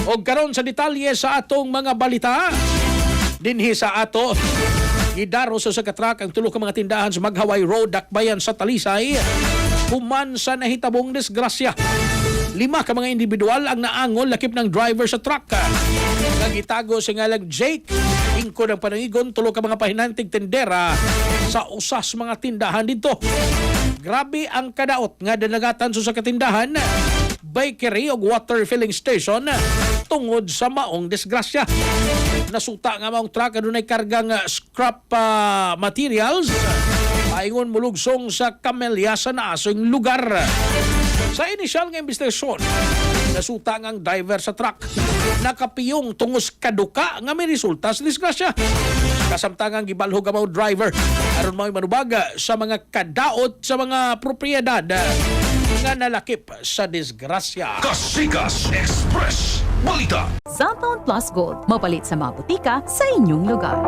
O karon sa detalye sa atong mga balita. Dinhi sa ato, gidaro sa truck ang tulo ka mga tindahan sa Maghaway Road, Dakbayan sa Talisay. Human sa nahitabong disgrasya. 5 ka mga individual ang naangol lakip ng driver sa truck. Nagitago sa ngalang Jake, ingko ng panangigon, tulo ka mga pahinantig tendera sa usas mga tindahan dito. Grabe ang kadaot nga danagatan sa katindahan, bakery o water filling station tungod sa maong disgrasya. Nasuta nga maong truck adunay kargang scrap materials paingon mulugsong sa Camellia sa naasong lugar. Sa inisyal nga investigasyon, nasuta nga ang driver sa truck nakapiyong tungos kaduka nga may resulta sa disgrasya. Kasamtangang gibalhog ang mga driver aron may manubaga sa mga kadaot sa mga propiedad nga nalakip sa disgrasya. Kasikas Express Balita. Cellphone Plus Gold, mapalit sa mga butika sa inyong lugar.